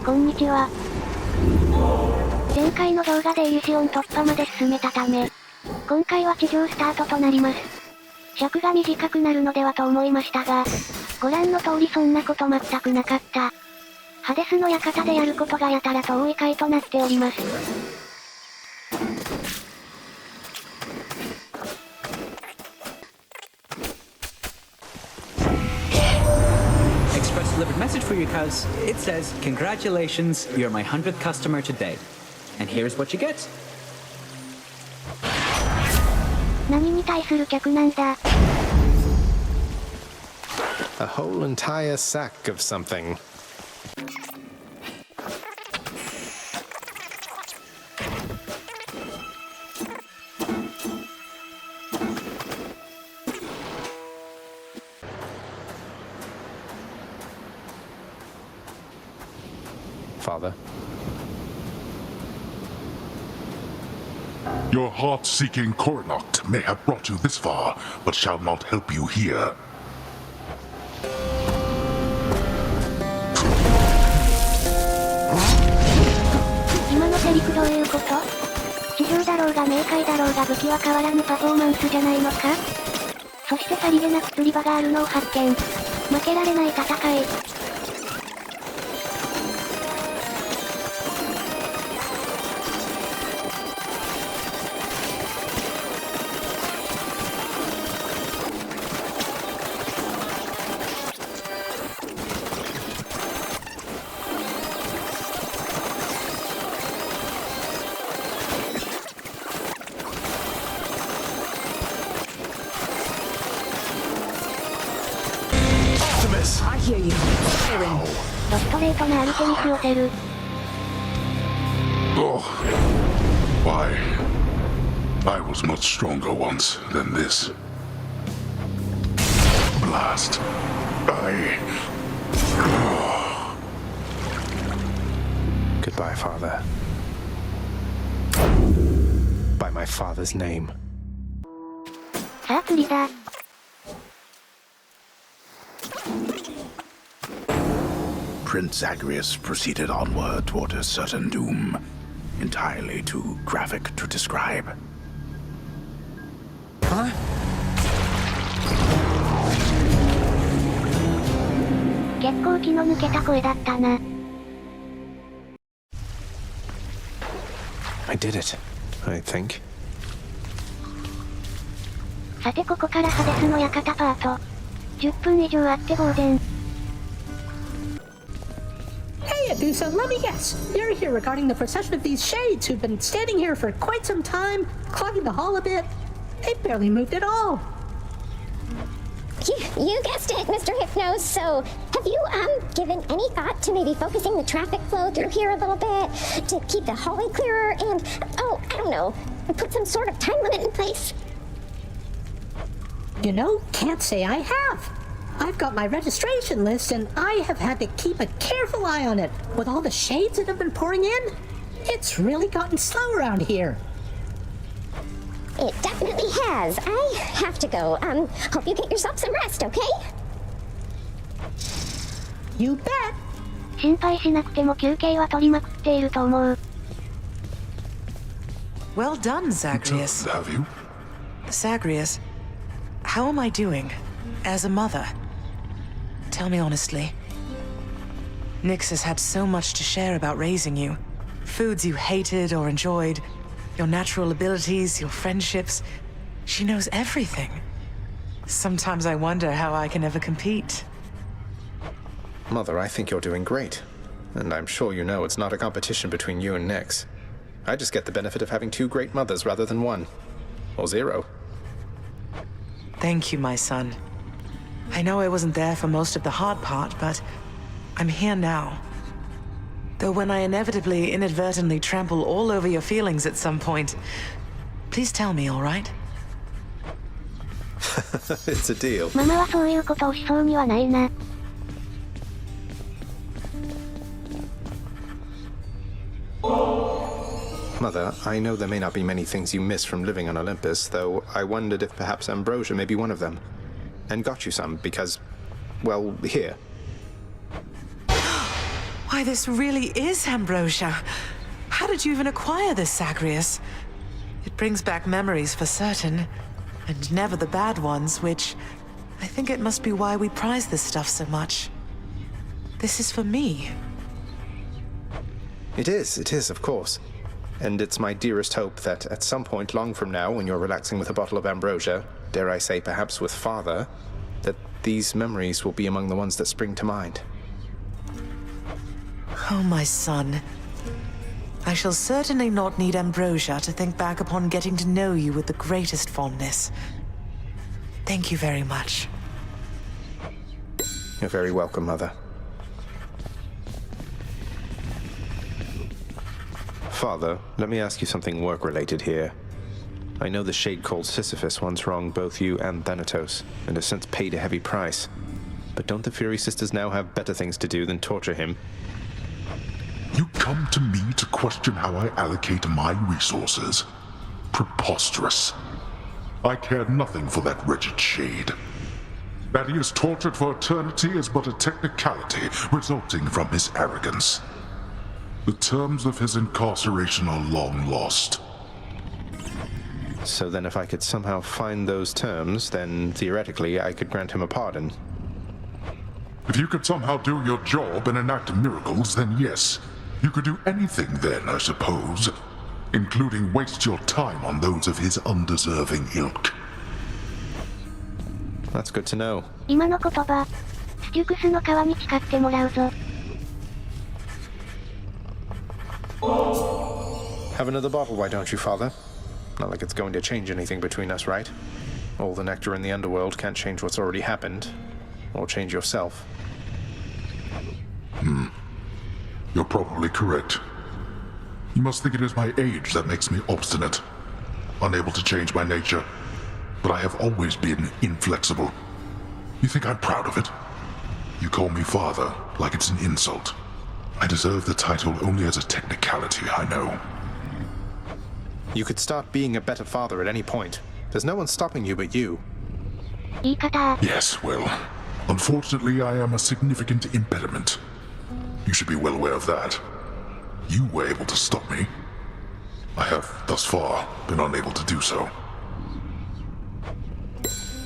こんにちは。前回の動画でイリシオン突破まで進めたため、今回は地上スタートとなります。尺が短くなるのではと思いましたが、ご覧の通りそんなこと全くなかった。ハデスの館でやることがやたらと多い回となっております。Delivered message for you, cuz. It says, "Congratulations, you're my 100th customer today. And here's what you get." 何に対する客なんだ? A whole entire sack of something. Father. Your heart-seeking Coronacht may have brought you this far, but shall not help you here. 今のセリフどういうこと？地上だろうが冥界だろうが武器は変わらぬパフォーマンスじゃないのか？そしてさりげなく釣り場があるのを発見。負けられない戦い。I hear you. Firing. ドストレートなアルテミスをセル。Oh, why? I was much stronger once than this. Blast. Goodbye, Father. By my father's name. さあ釣りだ。Prince Zagreus proceeded onward toward a certain doom, entirely too graphic to describe. Huh? 結構気の抜けた声だったな。I did it, I think. さてここからハデスの館パート。10分以上あって呆然。Hey, Adusa, let me guess. You're here regarding the procession of these shades who've been standing here for quite some time, clogging the hall a bit. They barely moved at all. You guessed it, Mr. Hypnos. So, have you, given any thought to maybe focusing the traffic flow through here a little bit to keep the hallway clearer and, oh, I don't know, put some sort of time limit in place? You know, can't say I have. I've got my registration list and I have had to keep a careful eye on it with all the shades that have been pouring in. It's really gotten slow around here. It definitely has. I have to go. Hope you get yourself some rest, okay? You bet. 心配しなくても休憩は取りまくっていると思う。Well done, Zagreus. Have you? Zagreus, how am I doing as a mother? Tell me honestly. Nyx has had so much to share about raising you. Foods you hated or enjoyed, your natural abilities, your friendships. She knows everything. Sometimes I wonder how I can ever compete. Mother, I think you're doing great. And I'm sure you know it's not a competition between you and Nyx. I just get the benefit of having two great mothers rather than one. Or zero. Thank you, my son. I know I wasn't there for most of the hard part, but I'm here now. Though when I inevitably, inadvertently trample all over your feelings at some point, please tell me, all right? It's a deal. ママはそういうことをしそうにはないな。Mother, I know there may not be many things you miss from living on Olympus, though I wondered if perhaps ambrosia may be one of them. And got you some because, well, here. Why, this really is ambrosia. How did you even acquire this, Zagreus? It brings back memories for certain, and never the bad ones, which I think it must be why we prize this stuff so much. This is for me. It is, of course. And it's my dearest hope that at some point long from now, when you're relaxing with a bottle of ambrosia, dare I say perhaps with Father, that these memories will be among the ones that spring to mind. Oh, my son. I shall certainly not need ambrosia to think back upon getting to know you with the greatest fondness. Thank you very much. You're very welcome, Mother. Father, let me ask you something work-related here. I know the shade called Sisyphus once wronged both you and Thanatos, and has since paid a heavy price. But don't the Fury Sisters now have better things to do than torture him? You come to me to question how I allocate my resources. Preposterous. I care nothing for that wretched shade. That he is tortured for eternity is but a technicality resulting from his arrogance. The terms of his incarceration are long lost. So then if I could somehow find those terms, then theoretically I could grant him a pardon. If you could somehow do your job and enact miracles, then yes. You could do anything then, I suppose, including waste your time on those of his undeserving ilk. That's good to know. 今の言葉、ステュクスの川に誓ってもらうぞ。Have another bottle, why don't you, Father? Not like it's going to change anything between us, right? All the nectar in the underworld can't change what's already happened, or change yourself. You're probably correct. You must think it is my age that makes me obstinate, unable to change my nature. But I have always been inflexible. You think I'm proud of it? You call me father, like it's an insult. I deserve the title only as a technicality, I know. You could start being a better father at any point. There's no one stopping you but you. 言い方。 Yes, well, unfortunately I am a significant impediment. You should be well aware of that. You were able to stop me. I have, thus far, been unable to do so.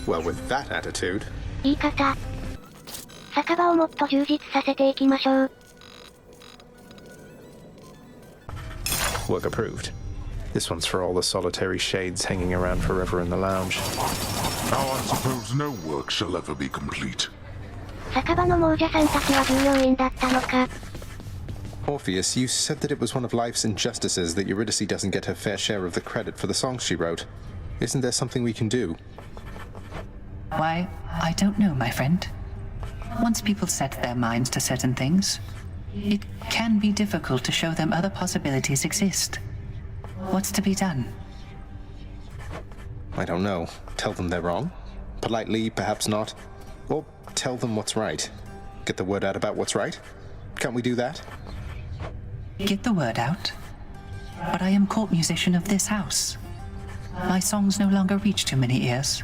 Well, with that attitude... 言い方。酒場をもっと充実させていきましょう。Work approved. This one's for all the solitary shades hanging around forever in the lounge. Now I suppose no work shall ever be complete. 酒場の亡者さんたちは従業員だったのか。 Orpheus, you said that it was one of life's injustices that Eurydice doesn't get her fair share of the credit for the songs she wrote. Isn't there something we can do? Why, I don't know, my friend. Once people set their minds to certain things, it can be difficult to show them other possibilities exist. What's to be done? I don't know. Tell them they're wrong? Politely, perhaps not. Or tell them what's right. Get the word out about what's right? Can't we do that? Get the word out? But I am court musician of this house. My songs no longer reach too many ears.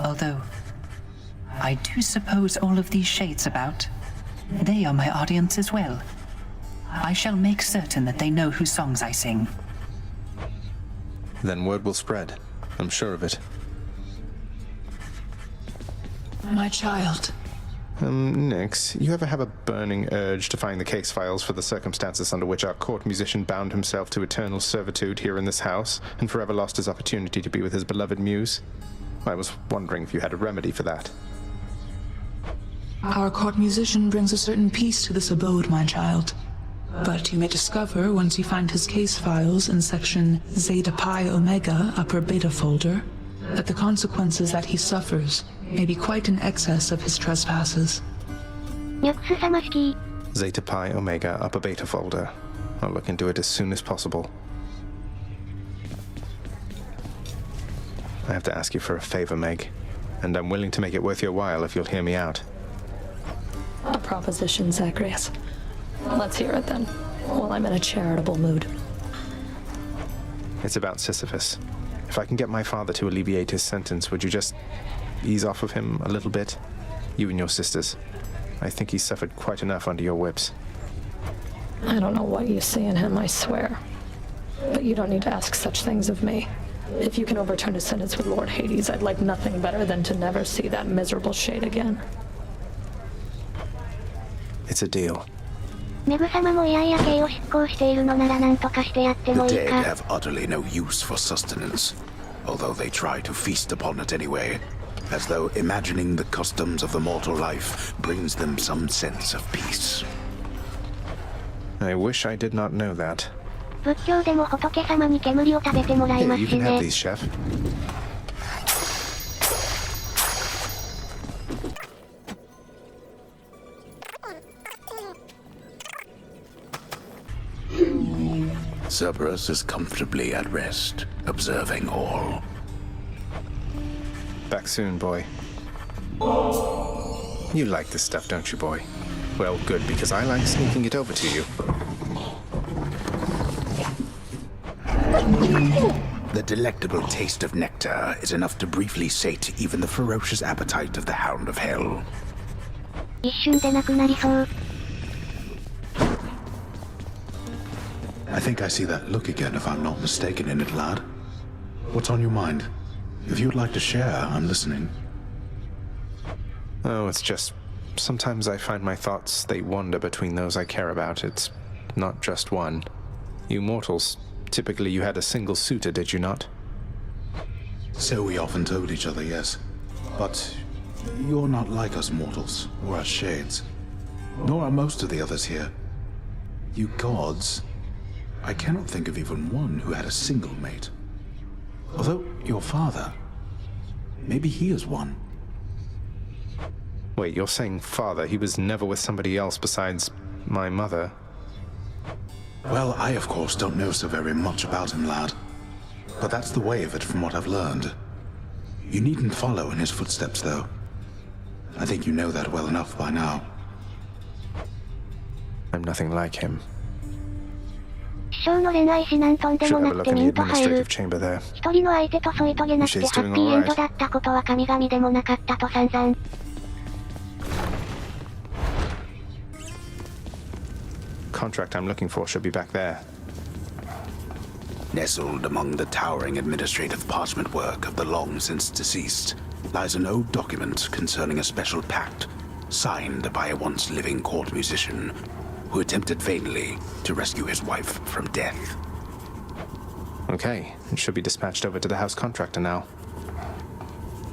Although, I do suppose all of these shades about, they are my audience as well. I shall make certain that they know whose songs I sing. Then word will spread. I'm sure of it. My child. Nix, you ever have a burning urge to find the case files for the circumstances under which our court musician bound himself to eternal servitude here in this house, and forever lost his opportunity to be with his beloved muse? I was wondering if you had a remedy for that. Our court musician brings a certain peace to this abode, my child. But you may discover, once you find his case files in section Zeta Pi Omega upper beta folder, that the consequences that he suffers may be quite in excess of his trespasses. ニョクス様好き。 Zeta Pi Omega upper beta folder. I'll look into it as soon as possible. I have to ask you for a favor, Meg. And I'm willing to make it worth your while if you'll hear me out. A proposition, Zagreus. Let's hear it then, while I'm in a charitable mood. It's about Sisyphus. If I can get my father to alleviate his sentence, would you just ease off of him a little bit? You and your sisters. I think he's suffered quite enough under your whips. I don't know what you see in him, I swear. But you don't need to ask such things of me. If you can overturn his sentence with Lord Hades, I'd like nothing better than to never see that miserable shade again. It's a deal. メグ様もいやいや刑を執行しているのなら何とかしてやってもいい The か。 dead have utterly no use for sustenance, although they try to feast upon it anyway, as though imagining the customs of the mortal life brings them some sense of peace. I wish I did not know that. 仏教でも仏様に煙を食べてもらい Here, ま you す can have ね。 these, chef. Cerberus is comfortably at rest, observing all. Back soon, boy. You like this stuff, don't you, boy? Well, good, because I like sneaking it over to you. The delectable taste of nectar is enough to briefly sate even the ferocious appetite of the Hound of Hell. 一瞬でなくなりそう。 I think I see that look again, if I'm not mistaken in it, lad. What's on your mind? If you'd like to share, I'm listening. Oh, it's just... Sometimes I find my thoughts, they wander between those I care about. It's not just one. You mortals, typically you had a single suitor, did you not? So we often told each other, yes. But you're not like us mortals, or us shades. Nor are most of the others here. You gods... I cannot think of even one who had a single mate. Although your father... Maybe he is one. Wait, you're saying father? He was never with somebody else besides my mother? Well, I of course don't know so very much about him, lad. But that's the way of it from what I've learned. You needn't follow in his footsteps, though. I think you know that well enough by now. I'm nothing like him. 師匠の恋愛指南とんでも Should な have a く look て in ミ the ント入る。 administrative chamber there. 一人の相手と添い遂げなくてハッピーエンドだったことは神々でもなかったと散々。Contract I'm looking for should be back there. Nestled among the towering administrative parchment work of the long since deceased lies an old document concerning a special pact signed by a once living court musician who attempted vainly to rescue his wife from death. Okay, it should be dispatched over to the house contractor now.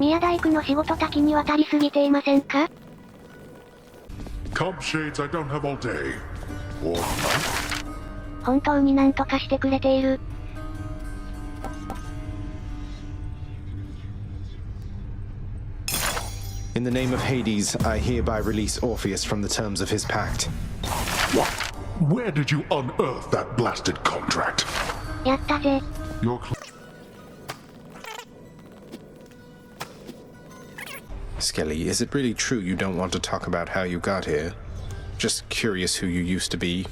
宮大工の仕事多岐にわたりすぎていませんか？ Come, Shades, I don't have all day. Or night? 本当に何とかしてくれている。In the name of Hades, I hereby release Orpheus from the terms of his pact. What? Where did you unearth that blasted contract? やったぜ。 Your Skelly, is it really true you don't want to talk about how you got here? Just curious who you used to be,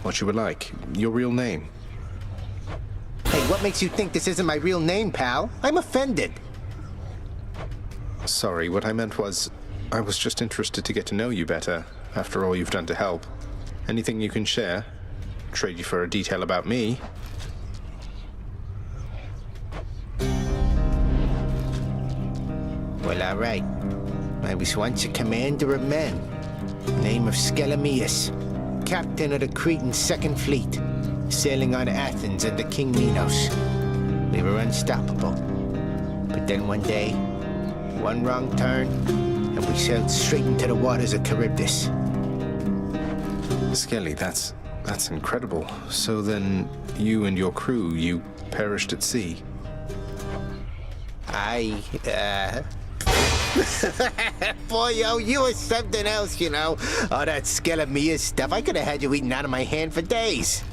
what you were like, your real name. Hey, what makes you think this isn't my real name, pal? I'm offended. Sorry, what I meant was, I was just interested to get to know you better, after all you've done to help. Anything you can share? Trade you for a detail about me. Well, all right. I was once a commander of men. Name of Skelemius, captain of the Cretan Second Fleet, sailing on Athens under King Minos. We were unstoppable. But then one day, one wrong turn, and we sailed straight into the waters of Charybdis. Skelly, that's incredible. So then, you and your crew, you perished at sea? Boy, yo, you were something else, you know. All that Skelemius stuff, I could have had you eating out of my hand for days.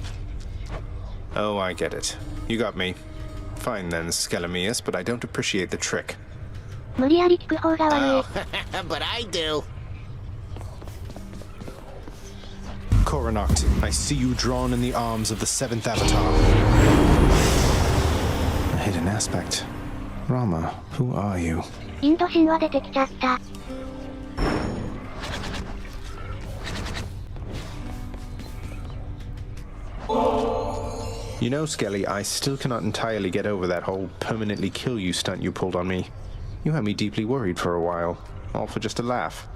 Oh, I get it. You got me. Fine then, Skelemius, but I don't appreciate the trick. 無理やり聞く方が悪い。 But I do. Coronact, I see you drawn in the arms of the seventh avatar. A hidden aspect. Rama, who are you? インド神話出てきちゃった。You know, Skelly, I still cannot entirely get over that whole permanently kill you stunt you pulled on me. You had me deeply worried for a while, all for just a laugh.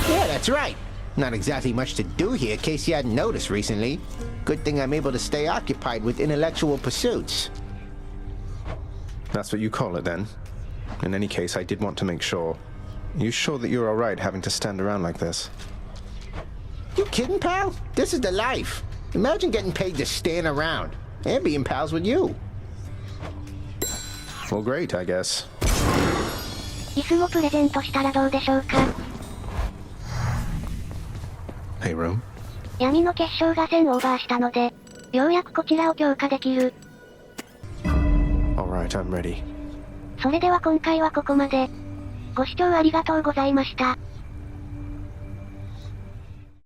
Yeah, that's right. Not exactly much to do here, in case you hadn't noticed recently. Good thing I'm able to stay occupied with intellectual pursuits. That's what you call it, then? In any case, I did want to make sure. You sure that you're alright having to stand around like this? You kidding, pal? This is the life. Imagine getting paid to stand around and being pals with you. Well, great, I guess. 椅子もプレゼントしたらどうでしょうか。Hey, room. 闇の結晶が1000オーバーしたので、ようやくこちらを強化できる。Alright, I'm ready. それでは今回はここまで。ご視聴ありがとうございました。